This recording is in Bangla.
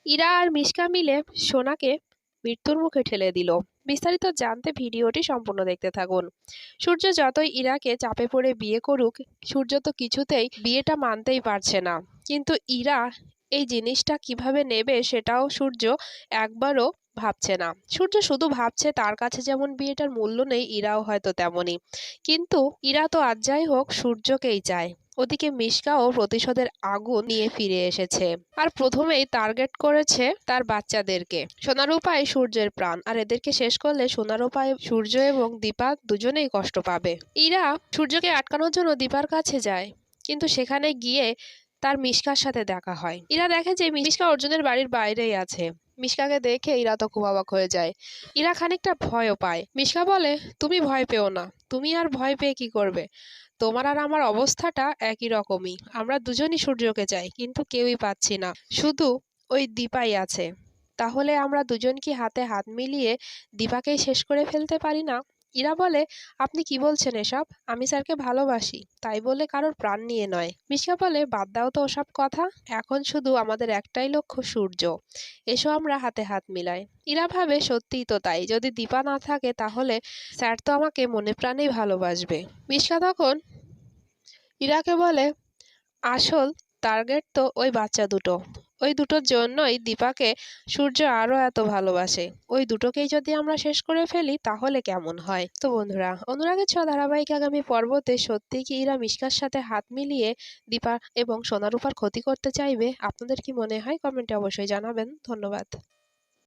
ইরা আর মিশকা মিলে সোনাকে মৃত্যুর মুখে ঠেলে দিল। বিস্তারিত জানতে ভিডিওটি সম্পূর্ণ দেখতে থাকুন। সূর্য যতই ইরাকে চাপে পড়ে বিয়ে করুক, সূর্য তো কিছুতেই বিয়েটা মানতেই পারছে না। কিন্তু ইরা এই জিনিসটা কিভাবে নেবে সেটাও সূর্য একবারও ভাবছে না। সূর্য শুধু ভাবছে তার কাছে যেমন বিয়েটার মূল্য নেই, ইরাও হয়তো তেমনই। কিন্তু ইরা তো আজ যাই হোক সূর্যকেই চায়। ওদিকে মিশকাও প্রতিশোধের আগুন নিয়ে ফিরে এসেছে, আর প্রথমেই টার্গেট করেছে তার বাচ্চাদেরকে। সোনারূপায় সূর্যের প্রাণ, আর এদেরকে শেষ করলে সোনারূপায় সূর্য এবং দীপা দুজনেই কষ্ট পাবে। ইরা সূর্যকে আটকানোর জন্য দীপার কাছে যায়, কিন্তু সেখানে গিয়ে তার মিশকার সাথে দেখা হয়। ইরা দেখে যে মিশকা অর্জুনের বাড়ির বাইরেই আছে। মিশকাকে দেখে ইরা তো খুব অবাক হয়ে যায়। ইরা খানিকটা ভয়ও পায়। মিশকা বলে, তুমি ভয় পেও না, তুমি আর ভয় পেয়ে কি করবে? তোমার আর আমার অবস্থাটা একই রকমই। আমরা দুজনই সূর্যকে চাই, কিন্তু কেউই পাচ্ছি না, শুধু ওই দীপাই আছে। তাহলে আমরা দুজন কি হাতে হাত মিলিয়ে দীপাকেই শেষ করে ফেলতে পারি না? ইরা বলে, আপনি কি বলছেন এসব? আমি স্যারকে ভালোবাসি, তাই বলে কারোর প্রাণ নিয়ে নয়। মিশকা বলে, বাদ দাও তো ওসব কথা, এখন শুধু আমাদের একটাই লক্ষ্য, সূর্য। এসো আমরা হাতে হাত মিলাই। ইরা ভাবে সত্যিই তো তাই, যদি দীপা না থাকে তাহলে স্যার তো আমাকে মনে প্রাণেই ভালোবাসবে। মিশকা তখন ইরাকে বলে, আসল টার্গেট তো ওই বাচ্চা দুটো। ওই দুটোর জন্যই দীপাকে সূর্য আরো এত ভালোবাসে। ওই দুটোকেই যদি আমরা শেষ করে ফেলি তাহলে কেমন হয়? তো বন্ধুরা, অনুরাগের ছোঁয়া ধারাবাহিক আগামী পর্বতে সত্যি কি ইরা মিশকার সাথে হাত মিলিয়ে দীপা এবং সোনারূপার ক্ষতি করতে চাইবে? আপনাদের কি মনে হয়? কমেন্টে অবশ্যই জানাবেন। ধন্যবাদ।